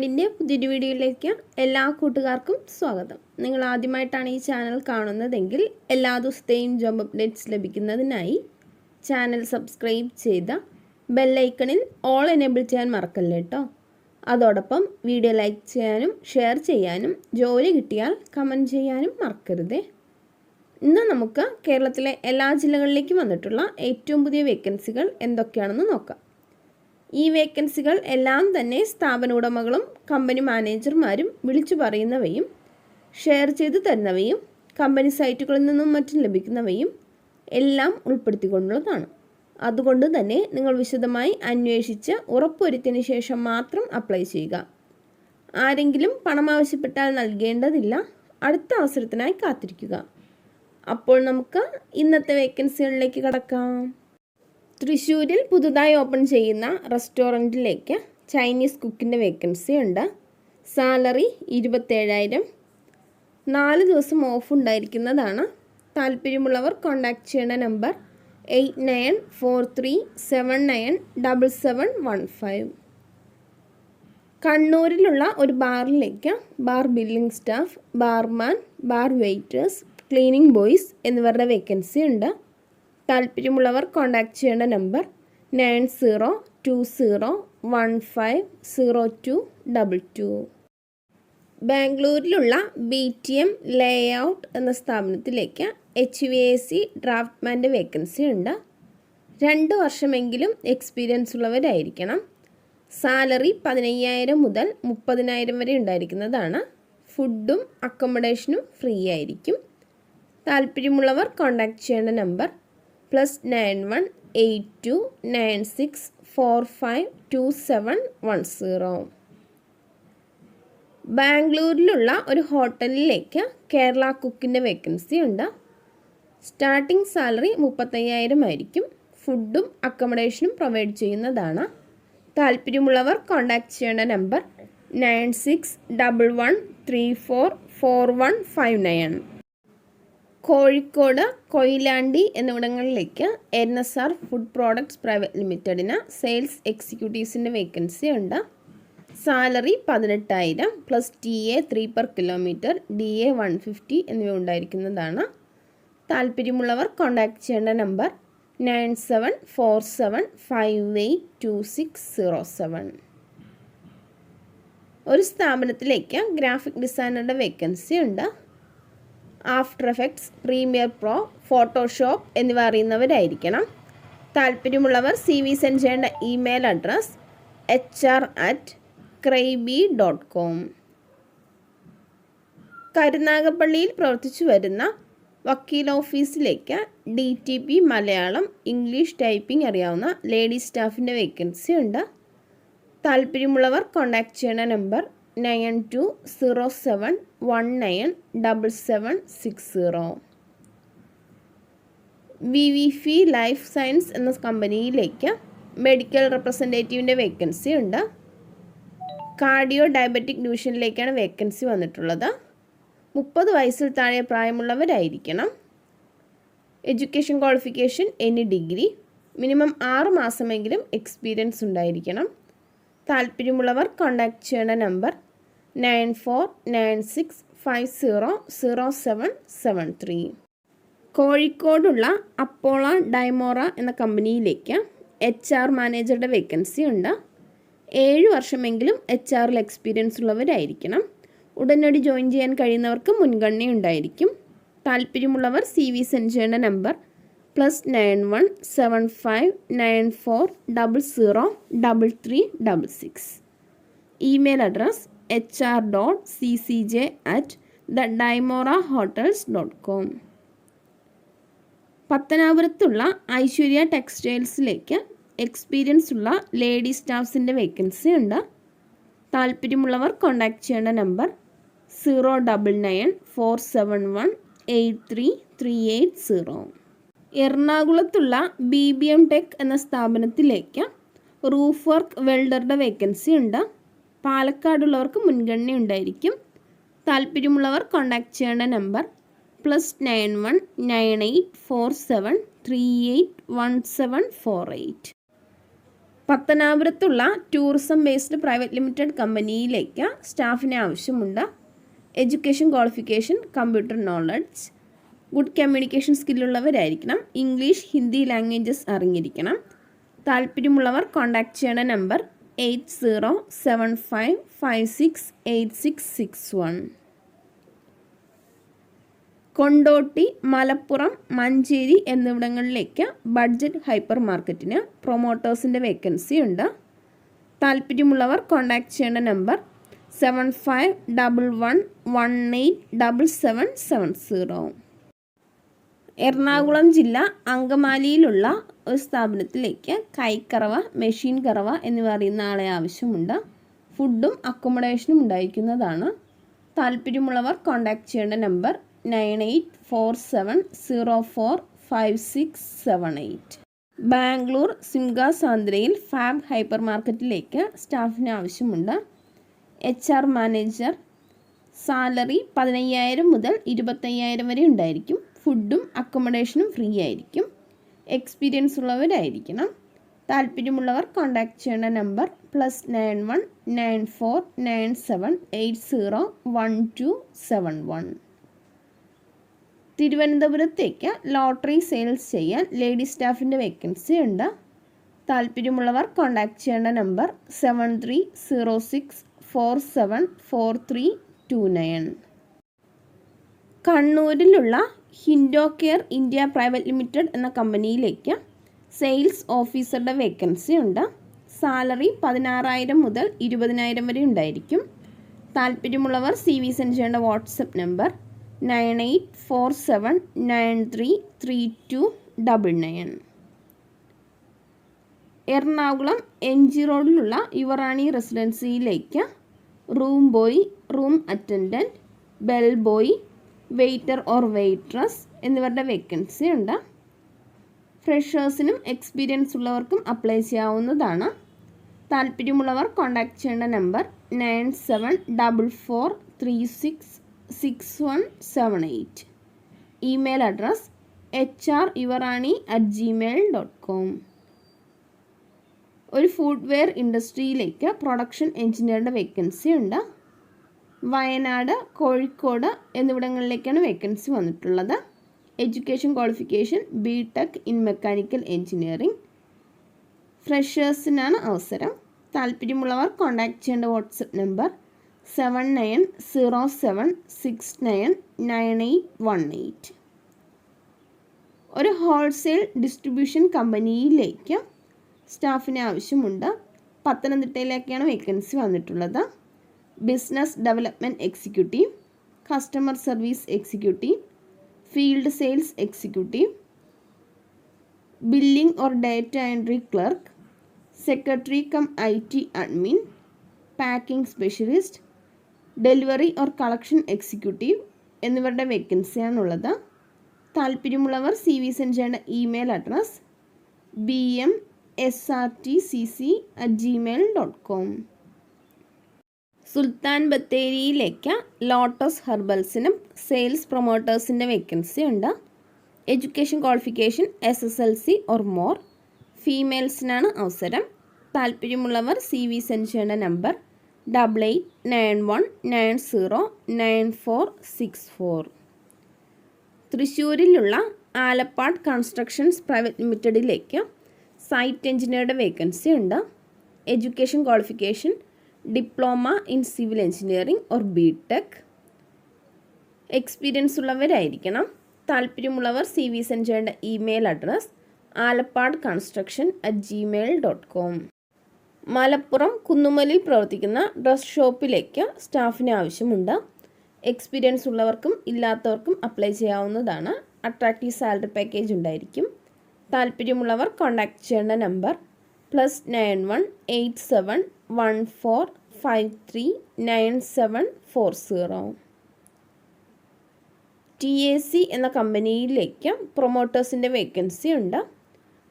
WORLDWIDE പുതിയൊരു വീഡിയോയിലേക്ക് എല്ലാ കൂട്ടുകാർക്കും സ്വാഗതം. നിങ്ങൾ ആദ്യമായിട്ടാണ് ഈ ചാനൽ കാണുന്നതെങ്കിൽ എല്ലാ ദിവസത്തെയും ജോബ് അപ്ഡേറ്റ്സ് ലഭിക്കുന്നതിനായി ചാനൽ സബ്സ്ക്രൈബ് ചെയ്ത ബെൽ ഐക്കണിൽ ഓൾ എനേബിൾ ചെയ്യാൻ മറക്കല്ലേ കേട്ടോ. അതോടൊപ്പം വീഡിയോ ലൈക്ക് ചെയ്യാനും ഷെയർ ചെയ്യാനും ജോലി കിട്ടിയാൽ കമൻറ്റ് ചെയ്യാനും മറക്കരുതേ. ഇന്ന് നമുക്ക് കേരളത്തിലെ എല്ലാ ജില്ലകളിലേക്കും വന്നിട്ടുള്ള ഏറ്റവും പുതിയ വേക്കൻസികൾ എന്തൊക്കെയാണെന്ന് നോക്കാം. ഈ വേക്കൻസികൾ എല്ലാം തന്നെ സ്ഥാപന ഉടമകളും കമ്പനി മാനേജർമാരും വിളിച്ചു പറയുന്നവയും ഷെയർ ചെയ്തു തരുന്നവയും കമ്പനി സൈറ്റുകളിൽ നിന്നും മറ്റും ലഭിക്കുന്നവയും എല്ലാം ഉൾപ്പെടുത്തിക്കൊണ്ടുള്ളതാണ്. അതുകൊണ്ട് തന്നെ നിങ്ങൾ വിശദമായി അന്വേഷിച്ച് ഉറപ്പുവരുത്തിയതിനു ശേഷം മാത്രം അപ്ലൈ ചെയ്യുക. ആരെങ്കിലും പണം ആവശ്യപ്പെട്ടാൽ നൽകേണ്ടതില്ല. അടുത്ത അവസരത്തിനായി കാത്തിരിക്കുക. അപ്പോൾ നമുക്ക് ഇന്നത്തെ വേക്കൻസികളിലേക്ക് കടക്കാം. തൃശ്ശൂരിൽ പുതുതായി ഓപ്പൺ ചെയ്യുന്ന റെസ്റ്റോറൻറ്റിലേക്ക് ചൈനീസ് കുക്കിൻ്റെ വേക്കൻസി ഉണ്ട്. സാലറി 27,000. 4 ദിവസം ഓഫ് ഉണ്ടായിരിക്കുന്നതാണ്. താല്പര്യമുള്ളവർ കോൺടാക്റ്റ് ചെയ്യേണ്ട നമ്പർ 8943797715. കണ്ണൂരിലുള്ള ഒരു ബാറിലേക്ക് bar billing staff, barman, bar waiters, cleaning boys എന്നിവരുടെ വേക്കൻസി ഉണ്ട്. താല്പര്യമുള്ളവർ കോൺടാക്റ്റ് ചെയ്യേണ്ട നമ്പർ 9020150222. ബാംഗ്ലൂരിലുള്ള BTM ലേഔട്ട് എന്ന സ്ഥാപനത്തിലേക്ക് HVAC ഡ്രാഫ്റ്റ്മാൻ്റെ വേക്കൻസി ഉണ്ട്. 2 വർഷമെങ്കിലും എക്സ്പീരിയൻസ് ഉള്ളവരായിരിക്കണം. സാലറി 15,000 മുതൽ 30,000 വരെ ഉണ്ടായിരിക്കുന്നതാണ്. ഫുഡും അക്കോമഡേഷനും ഫ്രീ ആയിരിക്കും. താല്പര്യമുള്ളവർ കോൺടാക്റ്റ് ചെയ്യേണ്ട നമ്പർ +918296452710. ബാംഗ്ലൂരിലുള്ള ഒരു ഹോട്ടലിലേക്ക് കേരള കുക്കിൻ്റെ വേക്കൻസി ഉണ്ട്. സ്റ്റാർട്ടിംഗ് സാലറി 35,000 ആയിരിക്കും. ഫുഡും അക്കോമഡേഷനും പ്രൊവൈഡ് ചെയ്യുന്നതാണ്. താല്പര്യമുള്ളവർ കോൺടാക്റ്റ് ചെയ്യേണ്ട നമ്പർ 9611344159. കോഴിക്കോട്, കൊയിലാണ്ടി എന്നിവിടങ്ങളിലേക്ക് NSR ഫുഡ് പ്രോഡക്ട്സ് പ്രൈവറ്റ് ലിമിറ്റഡിന് സെയിൽസ് എക്സിക്യൂട്ടീവ്സിൻ്റെ വേക്കൻസി ഉണ്ട്. Salary 18,000 plus TA 3 per kilometer, DA 150 എന്നിവ ഉണ്ടായിരിക്കുന്നതാണ്. താല്പര്യമുള്ളവർ കോൺടാക്റ്റ് ചെയ്യേണ്ട നമ്പർ 9747582607. ഒരു സ്ഥാപനത്തിലേക്ക് ഗ്രാഫിക് ഡിസൈനറുടെ വേക്കൻസി ഉണ്ട്. After effects, premier pro, Photoshop എന്നിവ അറിയുന്നവരായിരിക്കണം. താല്പര്യമുള്ളവർ CV സെൻഡ് ചെയ്യേണ്ട ഇമെയിൽ അഡ്രസ് hr@craybe.com. കരുനാഗപ്പള്ളിയിൽ പ്രവർത്തിച്ചു വരുന്ന വക്കീൽ ഓഫീസിലേക്ക് DTP മലയാളം, ഇംഗ്ലീഷ് ടൈപ്പിംഗ് അറിയാവുന്ന ലേഡി സ്റ്റാഫിൻ്റെ വേക്കൻസി ഉണ്ട്. താല്പര്യമുള്ളവർ കോൺടാക്റ്റ് ചെയ്യേണ്ട നമ്പർ 9207197760. VVF ലൈഫ് സയൻസ് എന്ന കമ്പനിയിലേക്ക് മെഡിക്കൽ റെപ്രസെൻറ്റേറ്റീവിൻ്റെ വേക്കൻസി ഉണ്ട്. കാർഡിയോ ഡയബറ്റിക് ഡിവിഷനിലേക്കാണ് വേക്കൻസി വന്നിട്ടുള്ളത്. 30 വയസ്സിൽ താഴെ പ്രായമുള്ളവരായിരിക്കണം. Education qualification any degree, minimum 6 മാസമെങ്കിലും എക്സ്പീരിയൻസ് ഉണ്ടായിരിക്കണം. താല്പര്യമുള്ളവർ കോൺടാക്റ്റ് ചെയ്യേണ്ട നമ്പർ 9496500773. കോഴിക്കോടുള്ള അപ്പോള ഡൈമോറ എന്ന കമ്പനിയിലേക്ക് HR മാനേജറുടെ വേക്കൻസി ഉണ്ട്. 7 വർഷമെങ്കിലും HRൽ എക്സ്പീരിയൻസ് ഉള്ളവരായിരിക്കണം. ഉടനടി ജോയിൻ ചെയ്യാൻ കഴിയുന്നവർക്ക് മുൻഗണന ഉണ്ടായിരിക്കും. താല്പര്യമുള്ളവർ CV സെൻഡ് ചെയ്യേണ്ട നമ്പർ +917594003366. Email address hr.ccj@thedimorahotels.com. പത്തനാപുരത്തുള്ള ഐശ്വര്യ ടെക്സ്റ്റൈൽസിലേക്ക് എക്സ്പീരിയൻസ് ഉള്ള ലേഡി സ്റ്റാഫ്സിൻ്റെ വേക്കൻസി ഉണ്ട്. താല്പര്യമുള്ളവർ കോൺടാക്റ്റ് ചെയ്യേണ്ട നമ്പർ 09947183380. എറണാകുളത്തുള്ള BBM ടെക് എന്ന സ്ഥാപനത്തിലേക്ക് റൂഫ് വർക്ക് വെൽഡറുടെ വേക്കൻസി ഉണ്ട്. പാലക്കാടുള്ളവർക്ക് മുൻഗണന ഉണ്ടായിരിക്കും. താല്പര്യമുള്ളവർ കോൺടാക്റ്റ് ചെയ്യേണ്ട നമ്പർ +919847381748. പത്തനാപുരത്തുള്ള ടൂറിസം ബേസ്ഡ് പ്രൈവറ്റ് ലിമിറ്റഡ് കമ്പനിയിലേക്ക് സ്റ്റാഫിനെ ആവശ്യമുണ്ട്. Education qualification computer knowledge, good communication സ്കില്ലുള്ളവരായിരിക്കണം. ഇംഗ്ലീഷ്, ഹിന്ദി ലാംഗ്വേജസ് അറിഞ്ഞിരിക്കണം. താല്പര്യമുള്ളവർ കോൺടാക്റ്റ് ചെയ്യേണ്ട നമ്പർ 8075568661. കൊണ്ടോട്ടി, മലപ്പുറം, മഞ്ചേരി എന്നിവിടങ്ങളിലേക്ക് ബഡ്ജറ്റ് ഹൈപ്പർ മാർക്കറ്റിന് പ്രൊമോട്ടേഴ്സിൻ്റെ വേക്കൻസി ഉണ്ട്. താല്പര്യമുള്ളവർ കോൺടാക്റ്റ് ചെയ്യേണ്ട നമ്പർ 7511187770. എറണാകുളം ജില്ല അങ്കമാലിയിലുള്ള ഒരു സ്ഥാപനത്തിലേക്ക് കൈക്കറവ, മെഷീൻ കറവ എന്നിവ അറിയുന്ന ആളെ ആവശ്യമുണ്ട്. ഫുഡും അക്കോമഡേഷനും ഉണ്ടായിരിക്കുന്നതാണ്. താല്പര്യമുള്ളവർ കോൺടാക്റ്റ് ചെയ്യേണ്ട നമ്പർ 9847045678. ബാംഗ്ലൂർ സിംഗ സാന്ദ്രയിൽ ഫാബ് ഹൈപ്പർ മാർക്കറ്റിലേക്ക് സ്റ്റാഫിന് ആവശ്യമുണ്ട്. HR manager. സാലറി 15,000 മുതൽ 25,000 വരെ ഉണ്ടായിരിക്കും. ഫുഡും അക്കോമഡേഷനും ഫ്രീ ആയിരിക്കും. എക്സ്പീരിയൻസ് ഉള്ളവരായിരിക്കണം. താല്പര്യമുള്ളവർ കോൺടാക്റ്റ് ചെയ്യേണ്ട നമ്പർ +919497801271. തിരുവനന്തപുരത്തേക്ക് ലോട്ടറി സെയിൽസ് ചെയ്യാൻ ലേഡി സ്റ്റാഫിൻ്റെ വേക്കൻസി ഉണ്ട്. താല്പര്യമുള്ളവർ കോൺടാക്റ്റ് ചെയ്യേണ്ട നമ്പർ 7306474329. കണ്ണൂരിലുള്ള Hindo care India private limited എന്ന കമ്പനിയിലേക്ക് സെയിൽസ് ഓഫീസറുടെ വേക്കൻസി ഉണ്ട്. സാലറി 16,000 മുതൽ 20,000 വരെ ഉണ്ടായിരിക്കും. താല്പര്യമുള്ളവർ CV സെൻഡ് ചെയ്യേണ്ട വാട്സപ്പ് നമ്പർ 9847933299. എറണാകുളം MG റോഡിലുള്ള യുവറാണി റെസിഡൻസിയിലേക്ക് room boy, room attendant, bell boy, waiter or waitress എന്നിവരുടെ വേക്കൻസി ഉണ്ട്. ഫ്രഷേഴ്സിനും എക്സ്പീരിയൻസ് ഉള്ളവർക്കും അപ്ലൈ ചെയ്യാവുന്നതാണ്. താല്പര്യമുള്ളവർ കോൺടാക്റ്റ് ചെയ്യേണ്ട നമ്പർ 9744366178. Email address hryuvarani@gmail.com. ഒരു ഫുഡ്വെയർ ഇൻഡസ്ട്രിയിലേക്ക് പ്രൊഡക്ഷൻ എഞ്ചിനീയറുടെ വേക്കൻസി ഉണ്ട്. വയനാട്, കോഴിക്കോട് എന്നിവിടങ്ങളിലേക്കാണ് വേക്കൻസി വന്നിട്ടുള്ളത്. Education qualification BTech in mechanical engineering. ഫ്രഷേഴ്സിനാണ് അവസരം. താല്പര്യമുള്ളവർ കോൺടാക്റ്റ് ചെയ്യേണ്ട വാട്സപ്പ് നമ്പർ 7907699818. ഒരു ഹോൾസെയിൽ ഡിസ്ട്രിബ്യൂഷൻ കമ്പനിയിലേക്ക് സ്റ്റാഫിന് ആവശ്യമുണ്ട്. പത്തനംതിട്ടയിലേക്കാണ് വേക്കൻസി വന്നിട്ടുള്ളത്. Business development executive, customer service executive, field sales executive, billing or data entry clerk, secretary cum IT admin, packing specialist, delivery or collection executive എന്നിവരുടെ വേക്കൻസിയാണുള്ളത്. താല്പര്യമുള്ളവർ CV സെൻഡ് ചെയ്യേണ്ട ഇമെയിൽ അഡ്രസ് bmsrtcc@gmail.com. സുൽത്താൻ ബത്തേരിയിലേക്ക് ലോട്ടസ് ഹെർബൽസിനും sales പ്രൊമോട്ടേഴ്സിൻ്റെ vacancy ഉണ്ട്. Education qualification SSLC or more. ഫീമെയിൽസിനാണ് അവസരം. താല്പര്യമുള്ളവർ CV സെൻഡ് ചെയ്യേണ്ട നമ്പർ 8891909464. തൃശ്ശൂരിലുള്ള ആലപ്പാട് കൺസ്ട്രക്ഷൻസ് പ്രൈവറ്റ് ലിമിറ്റഡിലേക്ക് സൈറ്റ് എഞ്ചിനീയറുടെ വേക്കൻസി ഉണ്ട്. Education qualification diploma in civil engineering or BTech. Experience ഉള്ളവരായിരിക്കണം. താല്പര്യമുള്ളവർ CV സെൻഡ് ചെയ്യേണ്ട email address alapad construction@gmail.com. Malappuram കുന്നുമലിൽ പ്രവർത്തിക്കുന്ന ഡ്രസ് ഷോപ്പിലേക്ക് സ്റ്റാഫിന് ആവശ്യമുണ്ട്. എക്സ്പീരിയൻസ് ഉള്ളവർക്കും ഇല്ലാത്തവർക്കും അപ്ലൈ ചെയ്യാവുന്നതാണ്. അട്രാക്റ്റീവ് സാലറി പാക്കേജ് ഉണ്ടായിരിക്കും. താല്പര്യമുള്ളവർ കോൺടാക്റ്റ് ചെയ്യേണ്ട നമ്പർ +918714539740. TAC എന്ന കമ്പനിയിലേക്ക് പ്രൊമോട്ടേഴ്സിൻ്റെ വേക്കൻസി ഉണ്ട്.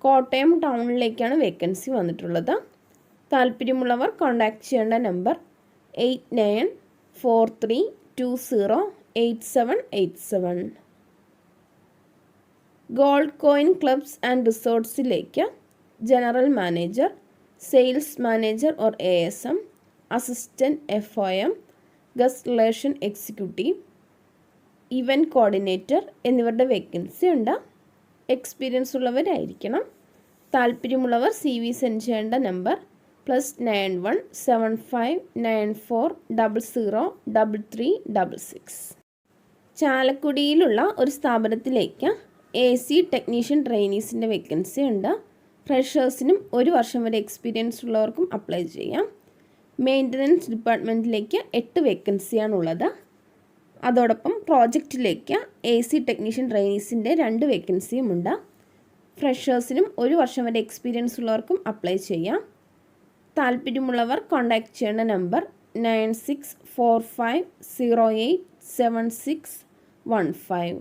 കോട്ടയം ടൗണിലേക്കാണ് വേക്കൻസി വന്നിട്ടുള്ളത്. താല്പര്യമുള്ളവർ കോൺടാക്റ്റ് ചെയ്യേണ്ട number 8943208787. Gold coin clubs and റിസോർട്ട്സിലേക്ക് general manager, sales manager or ASM, assistant FOM, guest relation executive, event coordinator എന്നിവരുടെ വേക്കൻസി ഉണ്ട്. എക്സ്പീരിയൻസ് ഉള്ളവരായിരിക്കണം. താല്പര്യമുള്ളവർ CV സെൻഡ് ചെയ്യേണ്ട നമ്പർ +91 7594 00 3366. ചാലക്കുടിയിലുള്ള ഒരു സ്ഥാപനത്തിലേക്ക് AC ടെക്നീഷ്യൻ ട്രെയിനീസിൻ്റെ വേക്കൻസി ഉണ്ട്. ഫ്രഷേഴ്സിനും 1 വർഷം വരെ എക്സ്പീരിയൻസ് ഉള്ളവർക്കും അപ്ലൈ ചെയ്യാം. മെയിൻ്റനൻസ് ഡിപ്പാർട്ട്മെൻറ്റിലേക്ക് 8 വേക്കൻസിയാണുള്ളത്. അതോടൊപ്പം പ്രോജക്റ്റിലേക്ക് AC ടെക്നീഷ്യൻ ട്രെയിനീസിൻ്റെ 2 വേക്കൻസിയുമുണ്ട്. ഫ്രഷേഴ്സിനും 1 വർഷം വരെ എക്സ്പീരിയൻസ് ഉള്ളവർക്കും അപ്ലൈ ചെയ്യാം. താല്പര്യമുള്ളവർ കോൺടാക്റ്റ് ചെയ്യേണ്ട നമ്പർ 9645087615.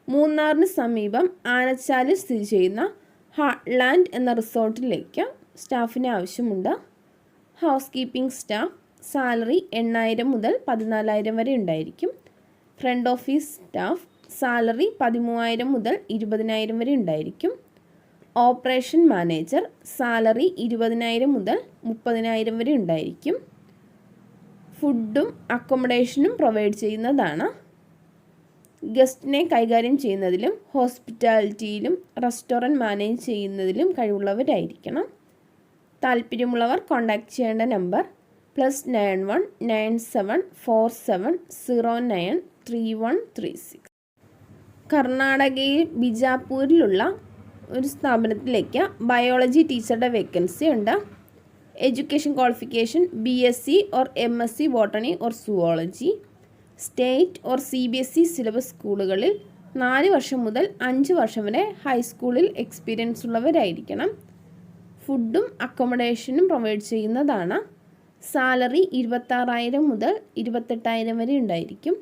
മൂന്നാറിന് സമീപം ആനച്ചാലിൽ സ്ഥിതി ചെയ്യുന്ന ഹാർട്ട്ലാൻഡ് എന്ന റിസോർട്ടിലേക്ക് സ്റ്റാഫിന് ആവശ്യമുണ്ട്. House keeping staff. സാലറി 8000 മുതൽ 14000 വരെ ഉണ്ടായിരിക്കും. Front office staff. സാലറി 13000 മുതൽ 20000 വരെ ഉണ്ടായിരിക്കും. Operation manager. സാലറി 20000 മുതൽ 30000 വരെ ഉണ്ടായിരിക്കും. ഫുഡും അക്കോമഡേഷനും പ്രൊവൈഡ് ചെയ്യുന്നതാണ്. ഗസ്റ്റിനെ കൈകാര്യം ചെയ്യുന്നതിലും ഹോസ്പിറ്റാലിറ്റിയിലും റെസ്റ്റോറൻറ്റ് മാനേജ് ചെയ്യുന്നതിലും കഴിവുള്ളവരായിരിക്കണം. താല്പര്യമുള്ളവർ കോൺടാക്റ്റ് ചെയ്യേണ്ട നമ്പർ +91 9747093136. കർണാടകയിൽ ബിജാപൂരിലുള്ള ഒരു സ്ഥാപനത്തിലേക്ക് ബയോളജി ടീച്ചറുടെ വേക്കൻസി ഉണ്ട്. Education qualification BSc or MSc botany or zoology. State or CBSE syllabus സ്കൂളുകളിൽ 4 വർഷം മുതൽ 5 വർഷം വരെ ഹൈസ്കൂളിൽ എക്സ്പീരിയൻസ് ഉള്ളവരായിരിക്കണം. ഫുഡും അക്കോമഡേഷനും പ്രൊവൈഡ് ചെയ്യുന്നതാണ്. സാലറി 26000 മുതൽ 28000 വരെ ഉണ്ടായിരിക്കും.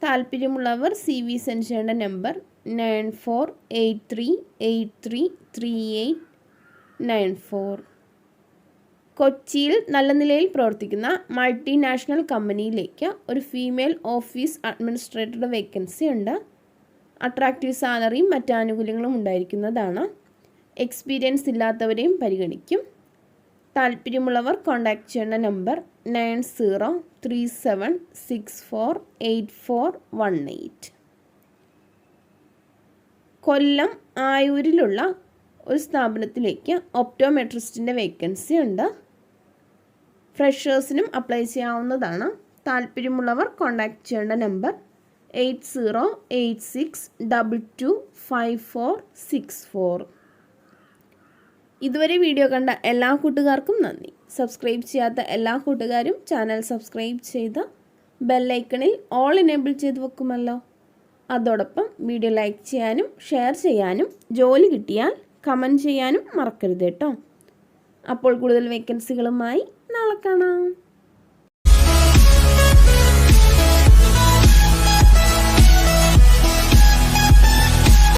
താല്പര്യമുള്ളവർ CV സെൻഡ് ചെയ്യേണ്ട നമ്പർ 9483833894. കൊച്ചിയിൽ നല്ല നിലയിൽ പ്രവർത്തിക്കുന്ന മൾട്ടിനാഷണൽ കമ്പനിയിലേക്ക് ഒരു ഫീമെയിൽ ഓഫീസ് അഡ്മിനിസ്ട്രേറ്ററുടെ വേക്കൻസി ഉണ്ട്. അട്രാക്റ്റീവ് സാലറിയും മറ്റ് ആനുകൂല്യങ്ങളും ഉണ്ടായിരിക്കുന്നതാണ്. എക്സ്പീരിയൻസ് ഇല്ലാത്തവരെയും പരിഗണിക്കും. താല്പര്യമുള്ളവർ കോൺടാക്റ്റ് ചെയ്യേണ്ട നമ്പർ 9036464818. കൊല്ലം ആയൂരിലുള്ള ഒരു സ്ഥാപനത്തിലേക്ക് ഒപ്റ്റോമെട്രിസ്റ്റിൻ്റെ വേക്കൻസി ഉണ്ട്. ഫ്രഷേഴ്സിനും അപ്ലൈ ചെയ്യാവുന്നതാണ്. താല്പര്യമുള്ളവർ കോൺടാക്റ്റ് ചെയ്യേണ്ട നമ്പർ 8086225464. ഇതുവരെ വീഡിയോ കണ്ട എല്ലാ കൂട്ടുകാർക്കും നന്ദി. സബ്സ്ക്രൈബ് ചെയ്യാത്ത എല്ലാ കൂട്ടുകാരും ചാനൽ സബ്സ്ക്രൈബ് ചെയ്ത് ബെല്ലൈക്കണിൽ ഓൾ എനേബിൾ ചെയ്ത് വെക്കുമല്ലോ. അതോടൊപ്പം വീഡിയോ ലൈക്ക് ചെയ്യാനും ഷെയർ ചെയ്യാനും ജോലി കിട്ടിയാൽ കമൻറ്റ് ചെയ്യാനും മറക്കരുത് കേട്ടോ. അപ്പോൾ കൂടുതൽ വേക്കൻസികളുമായി നാളെ കാണാം.